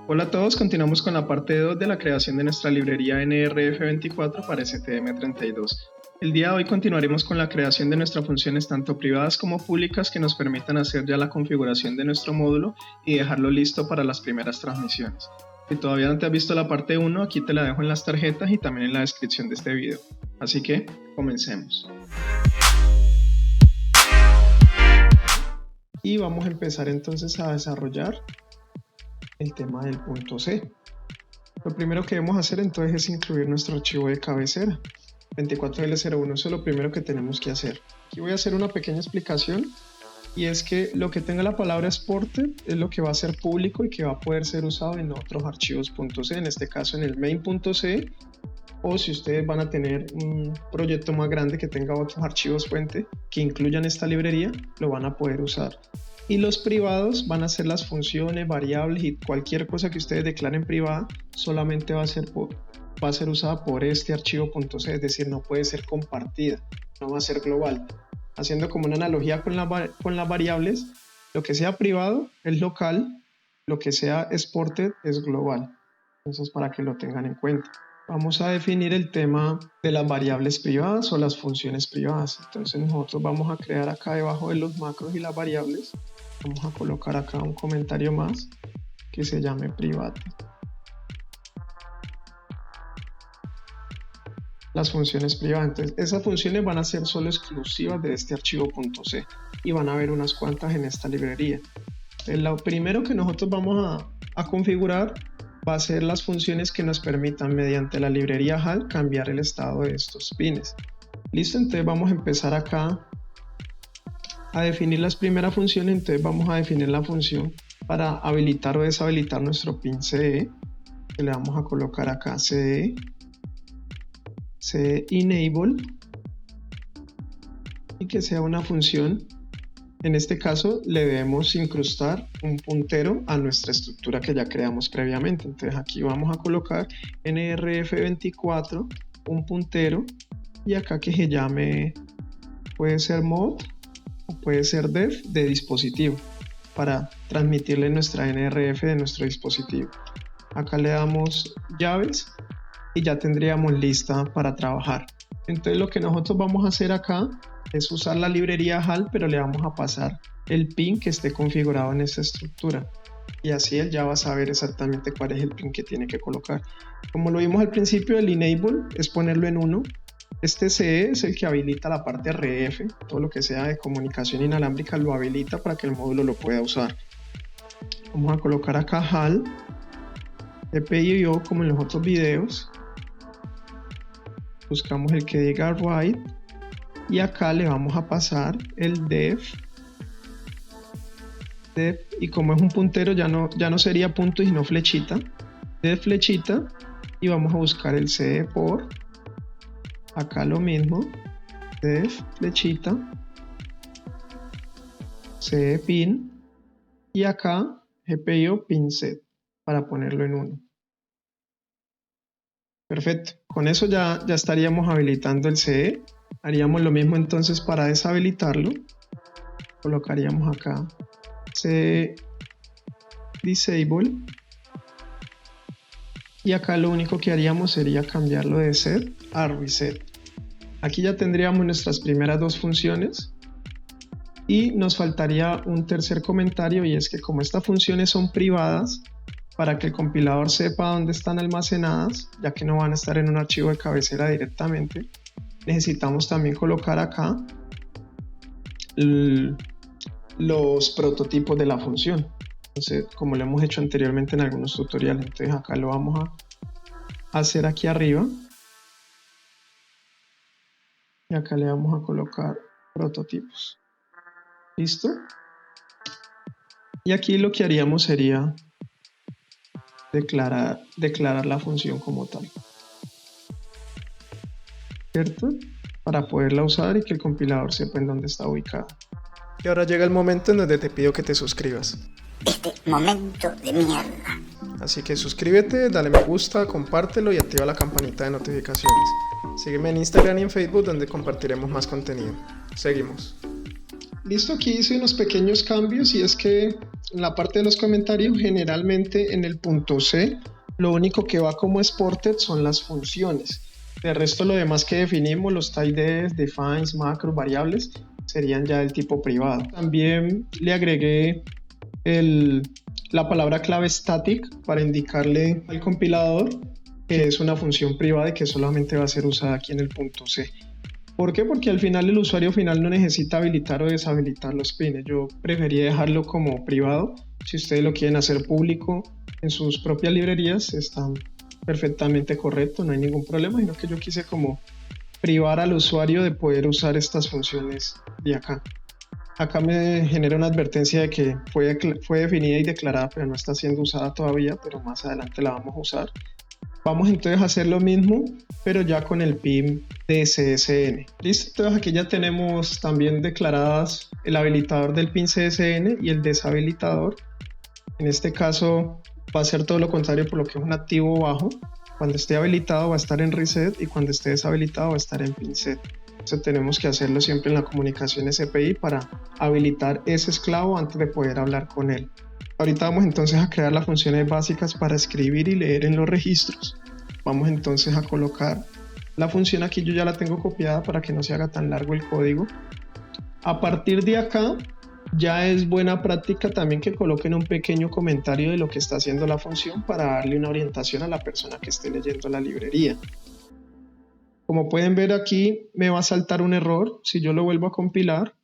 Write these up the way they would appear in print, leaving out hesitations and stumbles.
Hola a todos, continuamos con la parte 2 de la creación de nuestra librería NRF24 para STM32. El día de hoy continuaremos con la creación de nuestras funciones tanto privadas como públicas que nos permitan hacer ya la configuración de nuestro módulo y dejarlo listo para las primeras transmisiones. Si todavía no te has visto la parte 1, aquí te la dejo en las tarjetas y también en la descripción de este video. Así que, comencemos. Y vamos a empezar entonces a desarrollar el tema del punto C. Lo primero que debemos hacer entonces es incluir nuestro archivo de cabecera 24L01. Eso es lo primero que tenemos que hacer. Aquí voy a hacer una pequeña explicación y es que lo que tenga la palabra exported es lo que va a ser público y que va a poder ser usado en otros archivos .c, en este caso en el main.c, o si ustedes van a tener un proyecto más grande que tenga otros archivos fuente que incluyan esta librería, lo van a poder usar. Y los privados van a ser las funciones, variables y cualquier cosa que ustedes declaren privada solamente va a ser usada por este archivo .c, es decir, no puede ser compartida, no va a ser global. Haciendo como una analogía con las variables, lo que sea privado es local, lo que sea exported es global. Entonces, para que lo tengan en cuenta. Vamos a definir el tema de las variables privadas o las funciones privadas. Entonces nosotros vamos a crear acá debajo de los macros y las variables, vamos a colocar acá un comentario más que se llame private. Las funciones privadas, entonces esas funciones van a ser solo exclusivas de este archivo .c y van a haber unas cuantas en esta librería. Entonces, lo primero que nosotros vamos a configurar va a ser las funciones que nos permitan mediante la librería HAL cambiar el estado de estos pines. Listo, entonces vamos a empezar acá a definir las primeras funciones. Entonces vamos a definir la función para habilitar o deshabilitar nuestro pin CE, que le vamos a colocar acá CE enable, y que sea una función. En este caso le debemos incrustar un puntero a nuestra estructura que ya creamos previamente. Entonces aquí vamos a colocar NRF24, un puntero, y acá que se llame, puede ser mod o puede ser dev de dispositivo, para transmitirle nuestra NRF de nuestro dispositivo. Acá le damos llaves y ya tendríamos lista para trabajar. Entonces lo que nosotros vamos a hacer acá es usar la librería HAL, pero le vamos a pasar el pin que esté configurado en esta estructura, y así él ya va a saber exactamente cuál es el pin que tiene que colocar. Como lo vimos al principio, el enable es ponerlo en 1. Este CE es el que habilita la parte RF, todo lo que sea de comunicación inalámbrica lo habilita para que el módulo lo pueda usar. Vamos a colocar acá HAL EPIO como en los otros videos, buscamos el que diga write y acá le vamos a pasar el dev, y como es un puntero ya no sería punto sino flechita, dev flechita, y vamos a buscar el CE por, acá lo mismo, dev flechita, CE pin, y acá GPIO pin set para ponerlo en 1. Perfecto, con eso ya estaríamos habilitando el CE. Haríamos lo mismo entonces para deshabilitarlo. Colocaríamos acá CE disable, y acá lo único que haríamos sería cambiarlo de set a reset. Aquí ya tendríamos nuestras primeras dos funciones y nos faltaría un tercer comentario, y es que como estas funciones son privadas, para que el compilador sepa dónde están almacenadas, ya que no van a estar en un archivo de cabecera directamente, necesitamos también colocar acá los prototipos de la función. Entonces, como lo hemos hecho anteriormente en algunos tutoriales, entonces acá lo vamos a hacer aquí arriba, y acá le vamos a colocar prototipos. ¿Listo? Y aquí lo que haríamos sería declarar la función como tal, ¿cierto? Para poderla usar y que el compilador sepa en dónde está ubicada. Y ahora llega el momento en donde te pido que te suscribas. Este momento de mierda. Así que suscríbete, dale me gusta, compártelo y activa la campanita de notificaciones. Sígueme en Instagram y en Facebook, donde compartiremos más contenido. Seguimos. Listo, aquí hice unos pequeños cambios, y es que En la parte de los comentarios, generalmente en el punto C, lo único que va como exported son las funciones. De resto, lo demás que definimos, los types, defines, macros, variables, serían ya del tipo privado. También le agregué la palabra clave static para indicarle al compilador que es una función privada y que solamente va a ser usada aquí en el punto C. ¿Por qué? Porque al final el usuario final no necesita habilitar o deshabilitar los pines. Yo prefería dejarlo como privado. Si ustedes lo quieren hacer público en sus propias librerías, están perfectamente correcto, no hay ningún problema, sino que yo quise como privar al usuario de poder usar estas funciones de acá. Acá me genera una advertencia de que fue definida y declarada, pero no está siendo usada todavía, pero más adelante la vamos a usar. Vamos entonces a hacer lo mismo, pero ya con el PIN de CSN. Listo, entonces aquí ya tenemos también declaradas el habilitador del PIN CSN y el deshabilitador. En este caso va a ser todo lo contrario, por lo que es un activo bajo. Cuando esté habilitado va a estar en reset y cuando esté deshabilitado va a estar en pin set. Entonces tenemos que hacerlo siempre en la comunicación SPI para habilitar ese esclavo antes de poder hablar con él. Ahorita vamos entonces a crear las funciones básicas para escribir y leer en los registros. Vamos entonces a colocar la función aquí, yo ya la tengo copiada para que no se haga tan largo el código. A partir de acá ya es buena práctica también que coloquen un pequeño comentario de lo que está haciendo la función para darle una orientación a la persona que esté leyendo la librería. Como pueden ver aquí me va a saltar un error si yo lo vuelvo a compilar.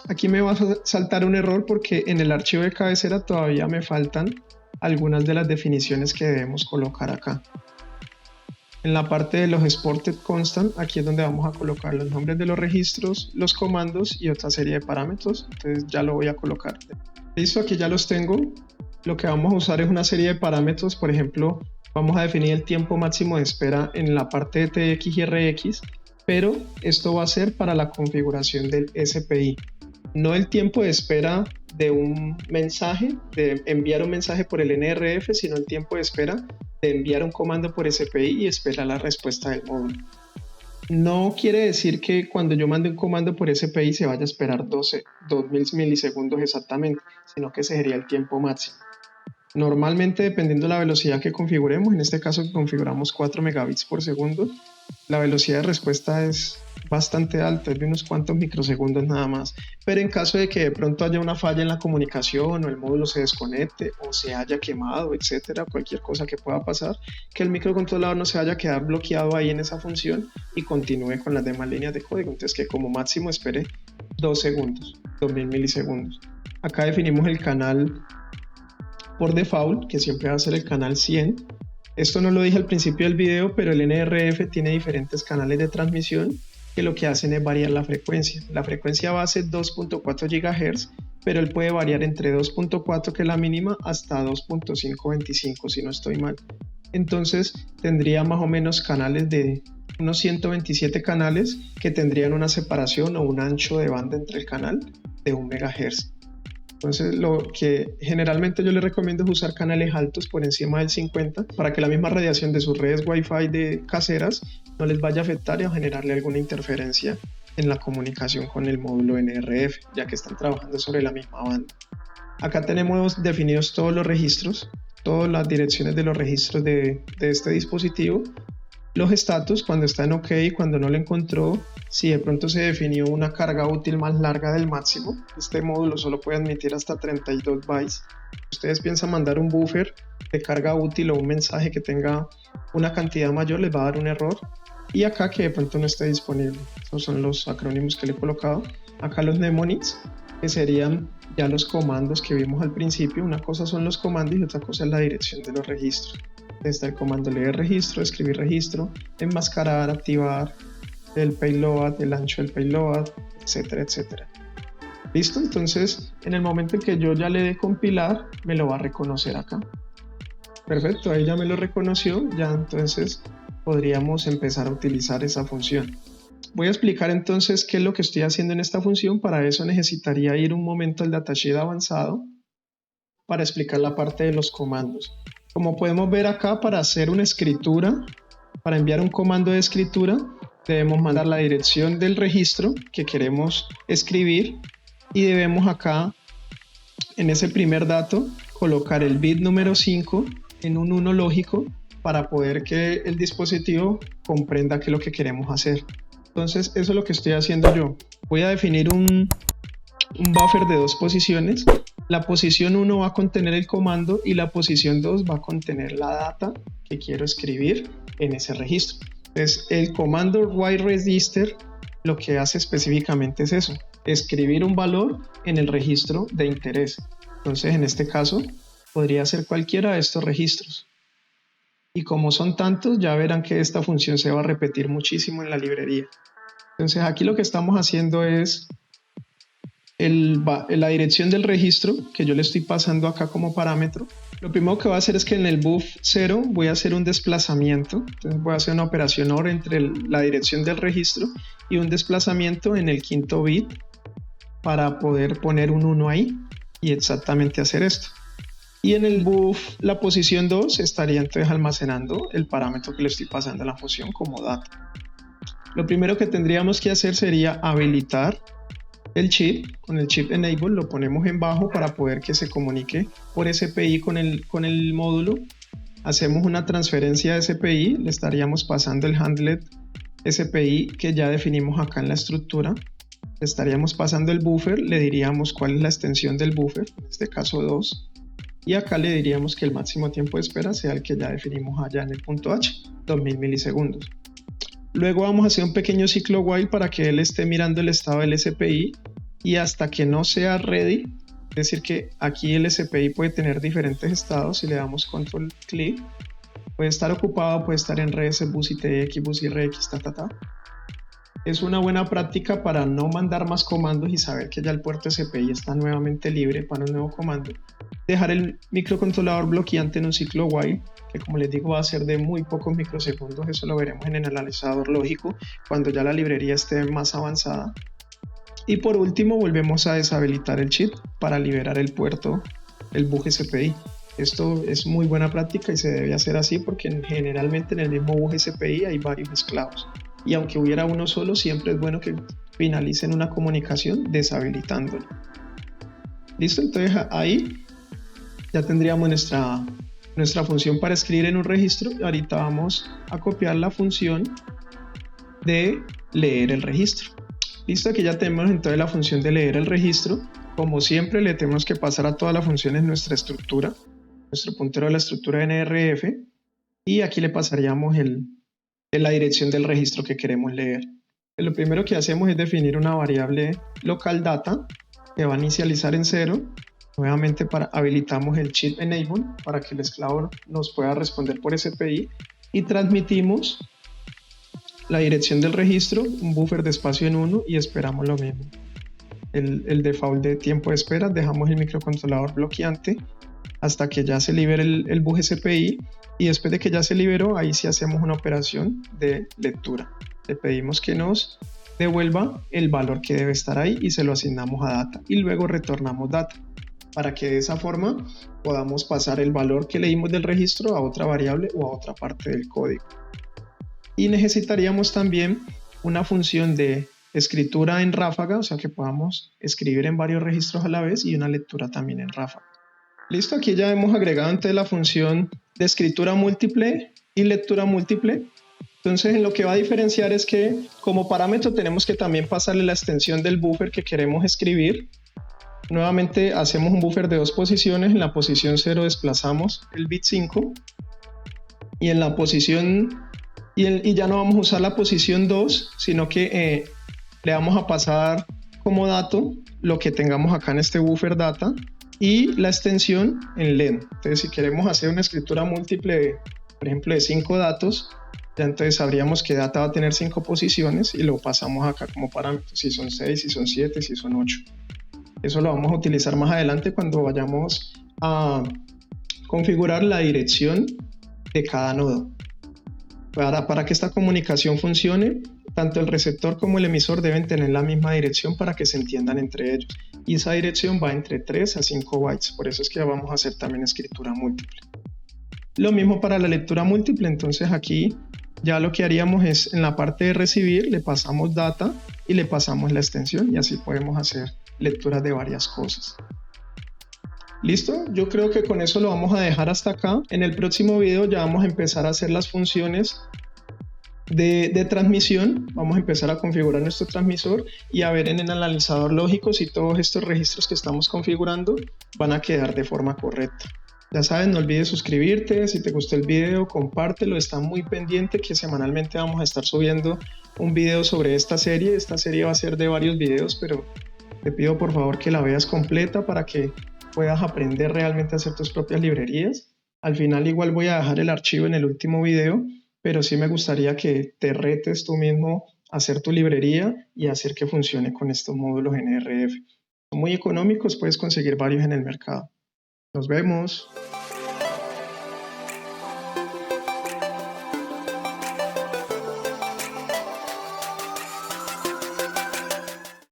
Aquí me va a saltar un error porque en el archivo de cabecera todavía me faltan algunas de las definiciones que debemos colocar acá. En la parte de los exported constant, aquí es donde vamos a colocar los nombres de los registros, los comandos y otra serie de parámetros. Entonces ya lo voy a colocar. Listo, aquí ya los tengo. Lo que vamos a usar es una serie de parámetros. Por ejemplo, vamos a definir el tiempo máximo de espera en la parte de TX y RX, pero esto va a ser para la configuración del SPI. No el tiempo de espera de un mensaje, de enviar un mensaje por el NRF, sino el tiempo de espera de enviar un comando por SPI y esperar la respuesta del módulo. No quiere decir que cuando yo mande un comando por SPI se vaya a esperar 2000 milisegundos exactamente, sino que ese sería el tiempo máximo. Normalmente, dependiendo de la velocidad que configuremos, en este caso configuramos 4 megabits por segundo, la velocidad de respuesta es bastante alta, es de unos cuantos microsegundos nada más. Pero en caso de que de pronto haya una falla en la comunicación o el módulo se desconecte o se haya quemado, etcétera, cualquier cosa que pueda pasar, que el microcontrolador no se vaya a quedar bloqueado ahí en esa función y continúe con las demás líneas de código. Entonces que como máximo espere 2 segundos, 2000 milisegundos. Acá definimos el canal por default, que siempre va a ser el canal 100. Esto no lo dije al principio del video, pero el NRF tiene diferentes canales de transmisión que lo que hacen es variar la frecuencia. La frecuencia base es 2.4 GHz, pero él puede variar entre 2.4, que es la mínima, hasta 2.525, si no estoy mal. Entonces tendría más o menos canales de unos 127 canales que tendrían una separación o un ancho de banda entre el canal de 1 MHz. Entonces lo que generalmente yo les recomiendo es usar canales altos por encima del 50 para que la misma radiación de sus redes Wi-Fi de caseras no les vaya a afectar y a generarle alguna interferencia en la comunicación con el módulo NRF, ya que están trabajando sobre la misma banda. Acá tenemos definidos todos los registros, todas las direcciones de los registros de este dispositivo, los status cuando está en OK, cuando no lo encontró, si de pronto se definió una carga útil más larga del máximo. Este módulo solo puede admitir hasta 32 bytes. Si ustedes piensan mandar un buffer de carga útil o un mensaje que tenga una cantidad mayor, les va a dar un error. Y acá que de pronto no esté disponible. Estos son los acrónimos que le he colocado. Acá los mnemonics, que serían ya los comandos que vimos al principio. Una cosa son los comandos y otra cosa es la dirección de los registros. Está el comando leer registro, escribir registro, enmascarar, activar el payload, el ancho del payload, etcétera, etcétera. ¿Listo? Entonces, en el momento en que yo ya le dé compilar, me lo va a reconocer acá. Perfecto, ahí ya me lo reconoció, ya entonces podríamos empezar a utilizar esa función. Voy a explicar entonces qué es lo que estoy haciendo en esta función. Para eso necesitaría ir un momento al datasheet avanzado para explicar la parte de los comandos. Como podemos ver acá, para hacer una escritura, para enviar un comando de escritura, debemos mandar la dirección del registro que queremos escribir y debemos acá, en ese primer dato, colocar el bit número 5 en un 1 lógico para poder que el dispositivo comprenda qué es lo que queremos hacer. Entonces eso es lo que estoy haciendo yo. Voy a definir un buffer de 2 posiciones. La posición 1 va a contener el comando y la posición 2 va a contener la data que quiero escribir en ese registro. Entonces el comando writeRegister lo que hace específicamente es eso, escribir un valor en el registro de interés. Entonces en este caso podría ser cualquiera de estos registros. Y como son tantos, ya verán que esta función se va a repetir muchísimo en la librería. Entonces aquí lo que estamos haciendo es la dirección del registro que yo le estoy pasando acá como parámetro. Lo primero que voy a hacer es que en el buff 0 voy a hacer un desplazamiento. Entonces voy a hacer una operación OR entre la dirección del registro y un desplazamiento en el quinto bit para poder poner un 1 ahí y exactamente hacer esto. Y en el buff, la posición 2 estaría entonces almacenando el parámetro que le estoy pasando a la función como data. Lo primero que tendríamos que hacer sería habilitar el chip. Con el chip enable lo ponemos en bajo para poder que se comunique por SPI con el módulo. Hacemos una transferencia de SPI, le estaríamos pasando el handlet SPI que ya definimos acá en la estructura. Le estaríamos pasando el buffer, le diríamos cuál es la extensión del buffer, en este caso 2. Y acá le diríamos que el máximo tiempo de espera sea el que ya definimos allá en el punto H, 2000 milisegundos. Luego vamos a hacer un pequeño ciclo while para que él esté mirando el estado del SPI y hasta que no sea ready, es decir que aquí el SPI puede tener diferentes estados. Si le damos control clic, puede estar ocupado, puede estar en res, bus ITX, bus IRX, Es una buena práctica para no mandar más comandos y saber que ya el puerto SPI está nuevamente libre para un nuevo comando. Dejar el microcontrolador bloqueante en un ciclo while, que como les digo va a ser de muy pocos microsegundos. Eso lo veremos en el analizador lógico cuando ya la librería esté más avanzada. Y por último volvemos a deshabilitar el chip para liberar el puerto, el bus SPI. Esto es muy buena práctica y se debe hacer así porque generalmente en el mismo bus SPI hay varios esclavos. Y aunque hubiera uno solo, siempre es bueno que finalicen una comunicación deshabilitándolo. ¿Listo? Entonces ahí ya tendríamos nuestra función para escribir en un registro. Ahorita vamos a copiar la función de leer el registro. Listo, aquí ya tenemos entonces la función de leer el registro. Como siempre le tenemos que pasar a todas las funciones nuestra estructura, nuestro puntero de la estructura NRF, y aquí le pasaríamos la dirección del registro que queremos leer. Lo primero que hacemos es definir una variable local data que va a inicializar en 0. Nuevamente habilitamos el chip enable para que el esclavo nos pueda responder por SPI y transmitimos la dirección del registro, un buffer de espacio en 1 y esperamos lo mismo. El default de tiempo de espera, dejamos el microcontrolador bloqueante hasta que ya se libere el bus SPI y después de que ya se liberó, ahí sí hacemos una operación de lectura. Le pedimos que nos devuelva el valor que debe estar ahí y se lo asignamos a data y luego retornamos data para que de esa forma podamos pasar el valor que leímos del registro a otra variable o a otra parte del código. Y necesitaríamos también una función de escritura en ráfaga, o sea que podamos escribir en varios registros a la vez y una lectura también en ráfaga. Listo, aquí ya hemos agregado entonces la función de escritura múltiple y lectura múltiple. Entonces en lo que va a diferenciar es que como parámetro tenemos que también pasarle la extensión del buffer que queremos escribir. Nuevamente hacemos un buffer de 2 posiciones. En la posición 0 desplazamos el bit 5 y en la posición y ya no vamos a usar la posición 2, sino que le vamos a pasar como dato lo que tengamos acá en este buffer data y la extensión en len. Entonces si queremos hacer una escritura múltiple, por ejemplo de 5 datos, ya entonces sabríamos que data va a tener 5 posiciones y lo pasamos acá como parámetro, si son 6, si son 7, si son 8. Eso lo vamos a utilizar más adelante cuando vayamos a configurar la dirección de cada nodo. Para que esta comunicación funcione, tanto el receptor como el emisor deben tener la misma dirección para que se entiendan entre ellos. Y esa dirección va entre 3 a 5 bytes, por eso es que vamos a hacer también escritura múltiple. Lo mismo para la lectura múltiple, entonces aquí Ya lo que haríamos es en la parte de recibir le pasamos data y le pasamos la extensión y así podemos hacer lecturas de varias cosas. ¿Listo? Yo creo que con eso lo vamos a dejar hasta acá. En el próximo video ya vamos a empezar a hacer las funciones de transmisión. Vamos a empezar a configurar nuestro transmisor y a ver en el analizador lógico si todos estos registros que estamos configurando van a quedar de forma correcta. Ya sabes, no olvides suscribirte, si te gustó el video, compártelo, está muy pendiente que semanalmente vamos a estar subiendo un video sobre esta serie. Esta serie va a ser de varios videos, pero te pido por favor que la veas completa para que puedas aprender realmente a hacer tus propias librerías. Al final igual voy a dejar el archivo en el último video, pero sí me gustaría que te retes tú mismo a hacer tu librería y hacer que funcione con estos módulos NRF. Son muy económicos, puedes conseguir varios en el mercado. Nos vemos.